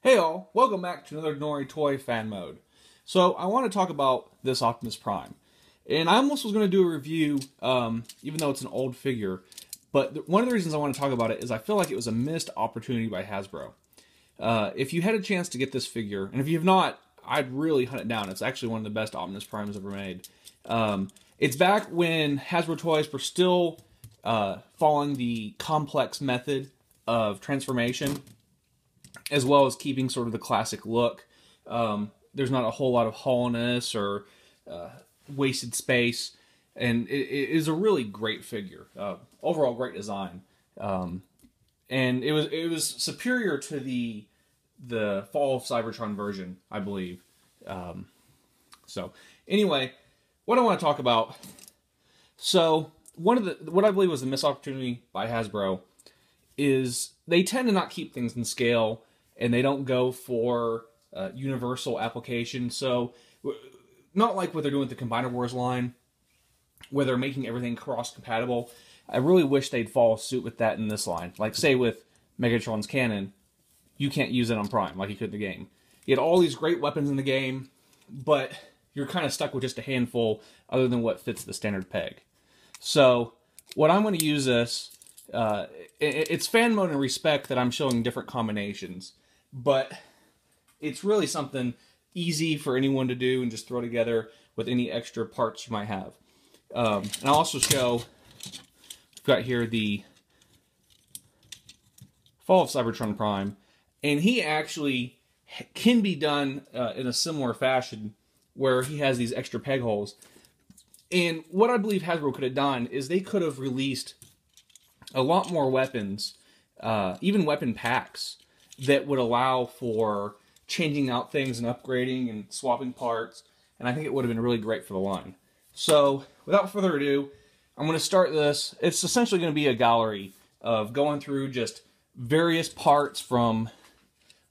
Hey all, welcome back to another Nori Toy fan mode. So I want to talk about this Optimus Prime. And I almost was going to do a review, even though it's an old figure. But one of the reasons I want to talk about it is I feel like it was a missed opportunity by Hasbro. If you had a chance to get this figure, and if you have not, I'd really hunt it down. It's actually one of the best Optimus Primes ever made. It's back when Hasbro toys were still following the complex method of transformation, as well as keeping sort of the classic look. There's not a whole lot of hollowness or wasted space, and it is a really great figure. Overall, great design, and it was superior to the Fall of Cybertron version, I believe. So anyway, what I want to talk about. So what I believe was a missed opportunity by Hasbro is they tend to not keep things in scale, and they don't go for universal application. So, not like what they're doing with the Combiner Wars line, where they're making everything cross-compatible. I really wish they'd follow suit with that in this line. Like, say, with Megatron's cannon, you can't use it on Prime like you could in the game. You had all these great weapons in the game, but you're kind of stuck with just a handful other than what fits the standard peg. So, what I'm going to use this, it's fan mode in respect that I'm showing different combinations, but it's really something easy for anyone to do and just throw together with any extra parts you might have. And I'll also show, we've got here the Fall of Cybertron Prime, and he actually can be done in a similar fashion where he has these extra peg holes. And what I believe Hasbro could have done is they could have released a lot more weapons, even weapon packs, that would allow for changing out things and upgrading and swapping parts, and I think it would have been really great for the line. So, without further ado, I'm going to start this. It's essentially going to be a gallery of going through just various parts from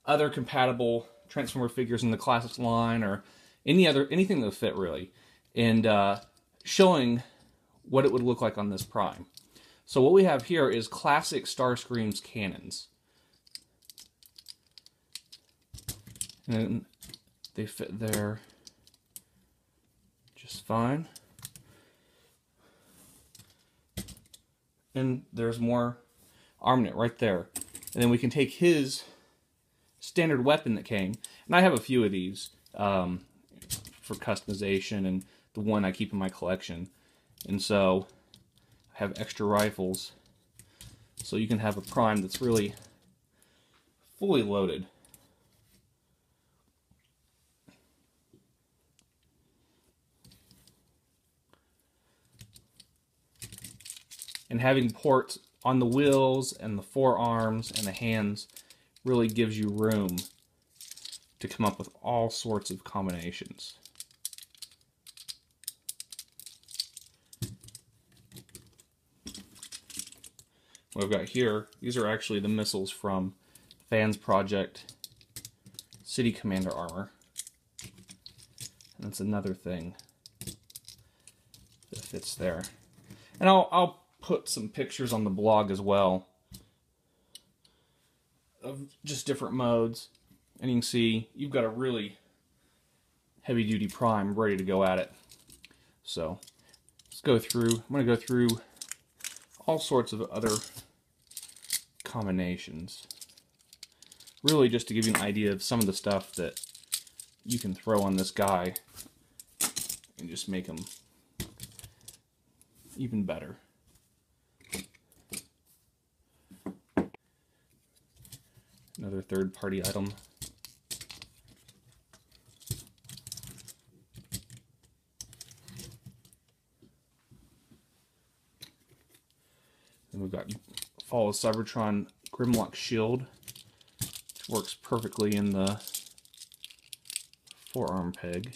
other compatible Transformer figures in the Classics line, or anything that would fit, really, and showing what it would look like on this Prime. So what we have here is classic Starscream's cannons. And they fit there just fine. And there's more armament right there. And then we can take his standard weapon that came. And I have a few of these for customization, and the one I keep in my collection. And so I have extra rifles, so you can have a Prime that's really fully loaded. And having ports on the wheels and the forearms and the hands really gives you room to come up with all sorts of combinations. What I've got here, these are actually the missiles from Fans Project City Commander armor. And that's another thing that fits there. And I'll put some pictures on the blog as well of just different modes. And you can see you've got a really heavy-duty Prime ready to go at it. So let's go through. I'm going to go through all sorts of other combinations, really just to give you an idea of some of the stuff that you can throw on this guy and just make him even better. Another third-party item. And we've got Fall of Cybertron Grimlock Shield, which works perfectly in the forearm peg.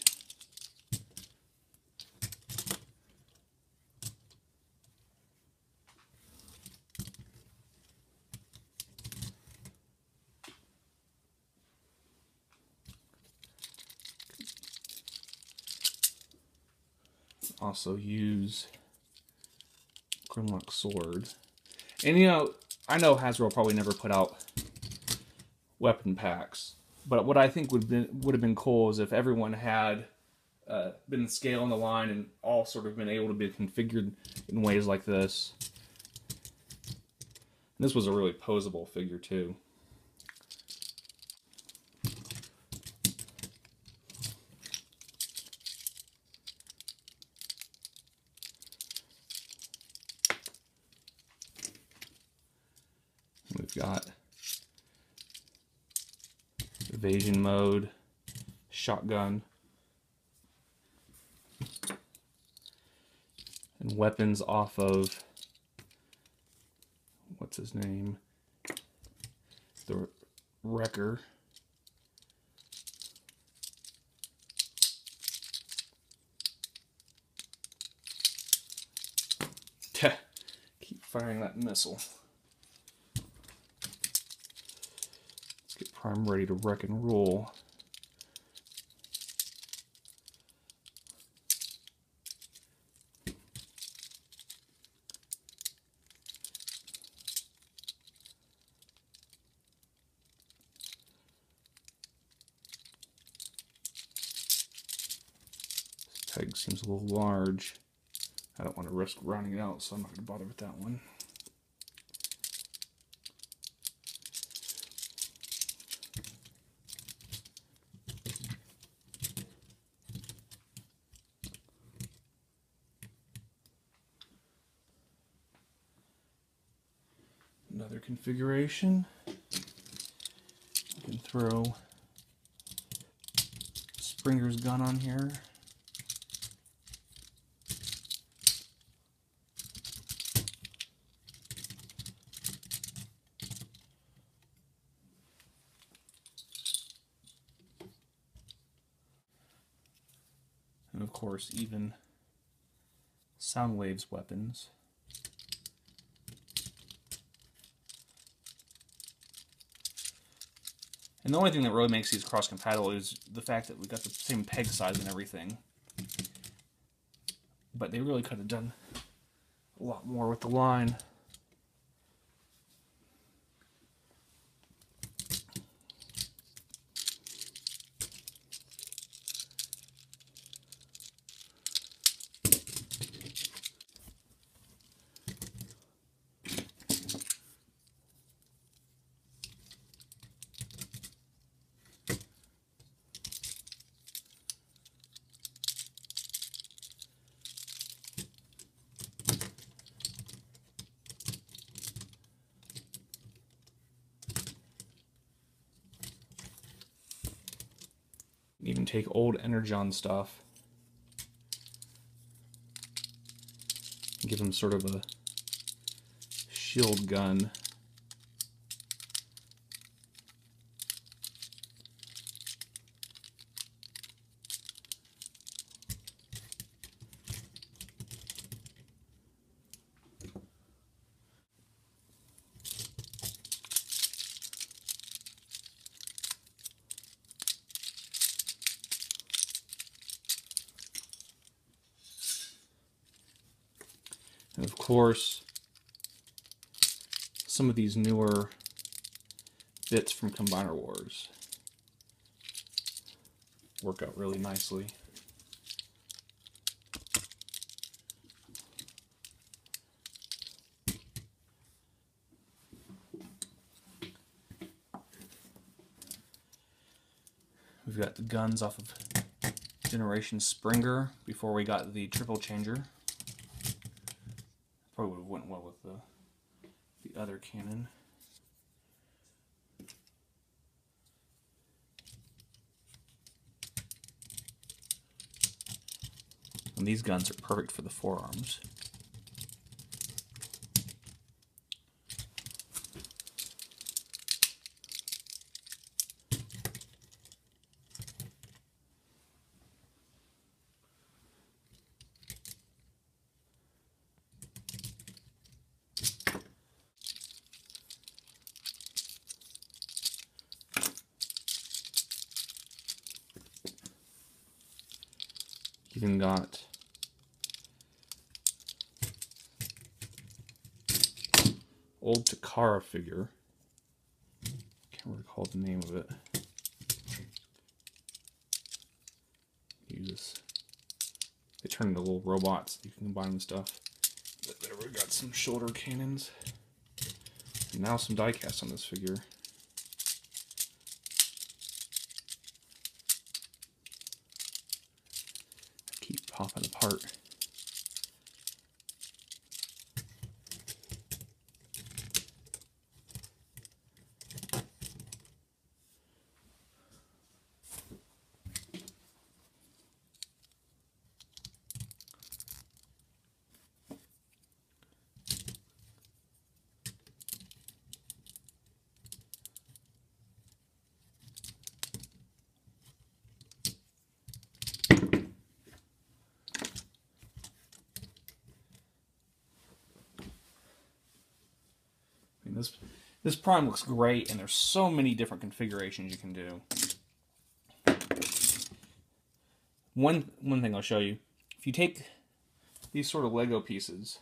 Also use Grimlock Sword. And you know, I know Hasbro probably never put out weapon packs, But what I think would have been cool is if everyone had been scaling the line and all sort of been able to be configured in ways like this. And this was a really posable figure too. We've got evasion mode, shotgun, and weapons off of, what's his name? The Wrecker. Keep firing that missile. Let's get Prime ready to wreck and roll. This peg seems a little large. I don't want to risk rounding it out, so I'm not going to bother with that one. Another configuration. You can throw Springer's gun on here. And of course, even Soundwave's weapons. And the only thing that really makes these cross-compatible is the fact that we got the same peg size and everything. But they really could have done a lot more with the line. Even take old Energon stuff and give them sort of a shield gun. And of course, some of these newer bits from Combiner Wars work out really nicely. We've got the guns off of Generation Springer before we got the triple changer. Probably would have went well with the other cannon. And these guns are perfect for the forearms. Even got old Takara figure. Can't recall the name of it. turn into little robots. You can combine with stuff. But there we got some shoulder cannons. And now some die cast on this figure. Keep popping apart. This Prime looks great, and there's so many different configurations you can do. One thing I'll show you, if you take these sort of Lego pieces,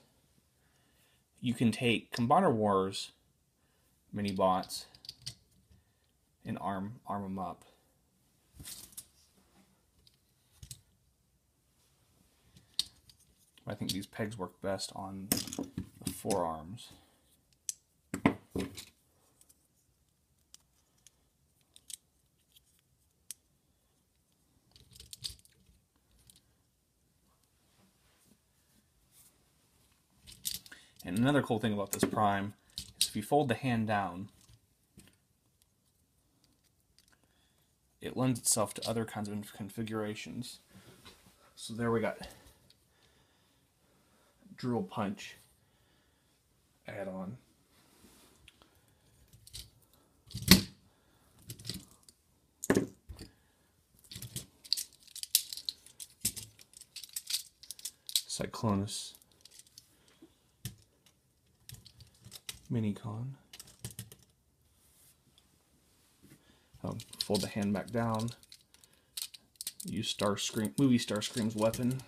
you can take Combiner Wars mini bots and arm them up. I think these pegs work best on the forearms. And another cool thing about this Prime is if you fold the hand down, it lends itself to other kinds of configurations. So there we got drill punch add-on. Cyclonus Minicon. Fold the hand back down. Use movie Starscream's weapon.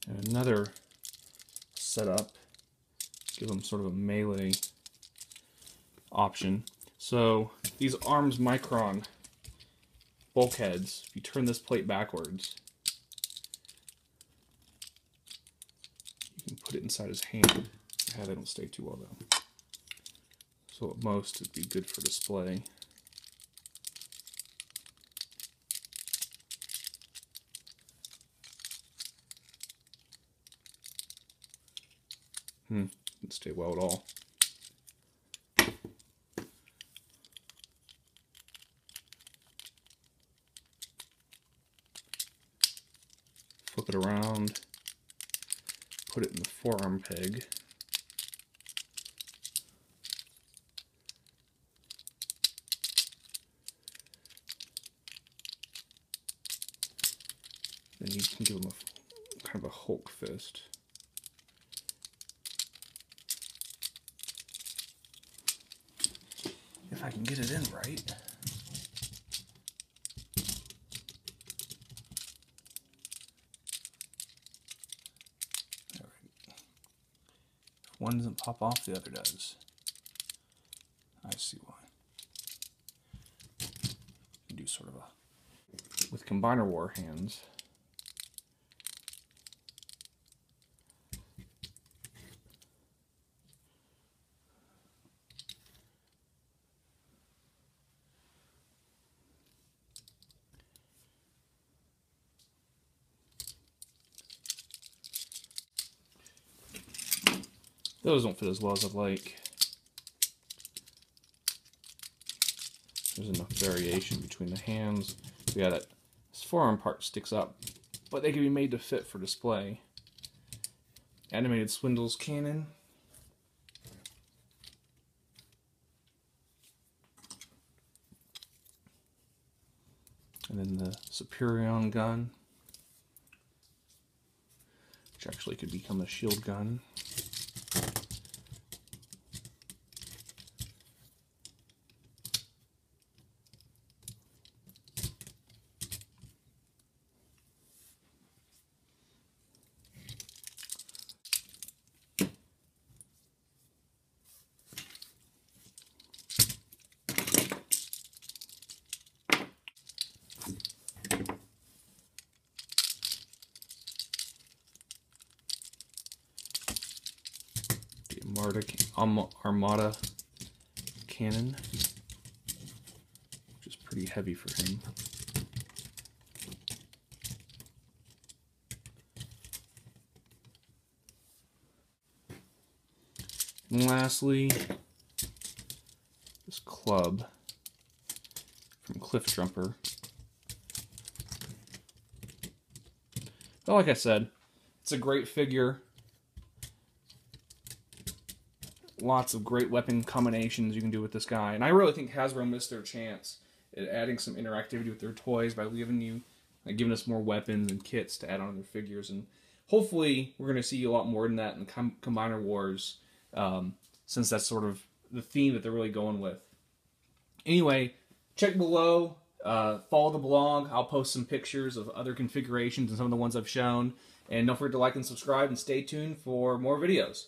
And another setup, give them sort of a melee option. So these arms micron bulkheads, if you turn this plate backwards, you can put it inside his hand. Yeah, they don't stay too well though. So at most it'd be good for display. Didn't stay well at all. Flip it around, put it in the forearm peg. Then you can give him a kind of a Hulk fist. If I can get it in right. If one doesn't pop off, the other does. I see why. Do sort of a, with Combiner War hands. Those don't fit as well as I'd like. There's enough variation between the hands. Yeah, that this forearm part sticks up, but they can be made to fit for display. Animated Swindles cannon. And then the Superion gun, which actually could become a shield gun. Armada cannon, which is pretty heavy for him. And lastly, this club from Cliff Jumper. But like I said, it's a great figure. Lots of great weapon combinations you can do with this guy. And I really think Hasbro missed their chance at adding some interactivity with their toys by giving us more weapons and kits to add on their figures. And hopefully we're going to see a lot more than that in Combiner Wars, since that's sort of the theme that they're really going with. Anyway, check below. Follow the blog. I'll post some pictures of other configurations and some of the ones I've shown. And don't forget to like and subscribe and stay tuned for more videos.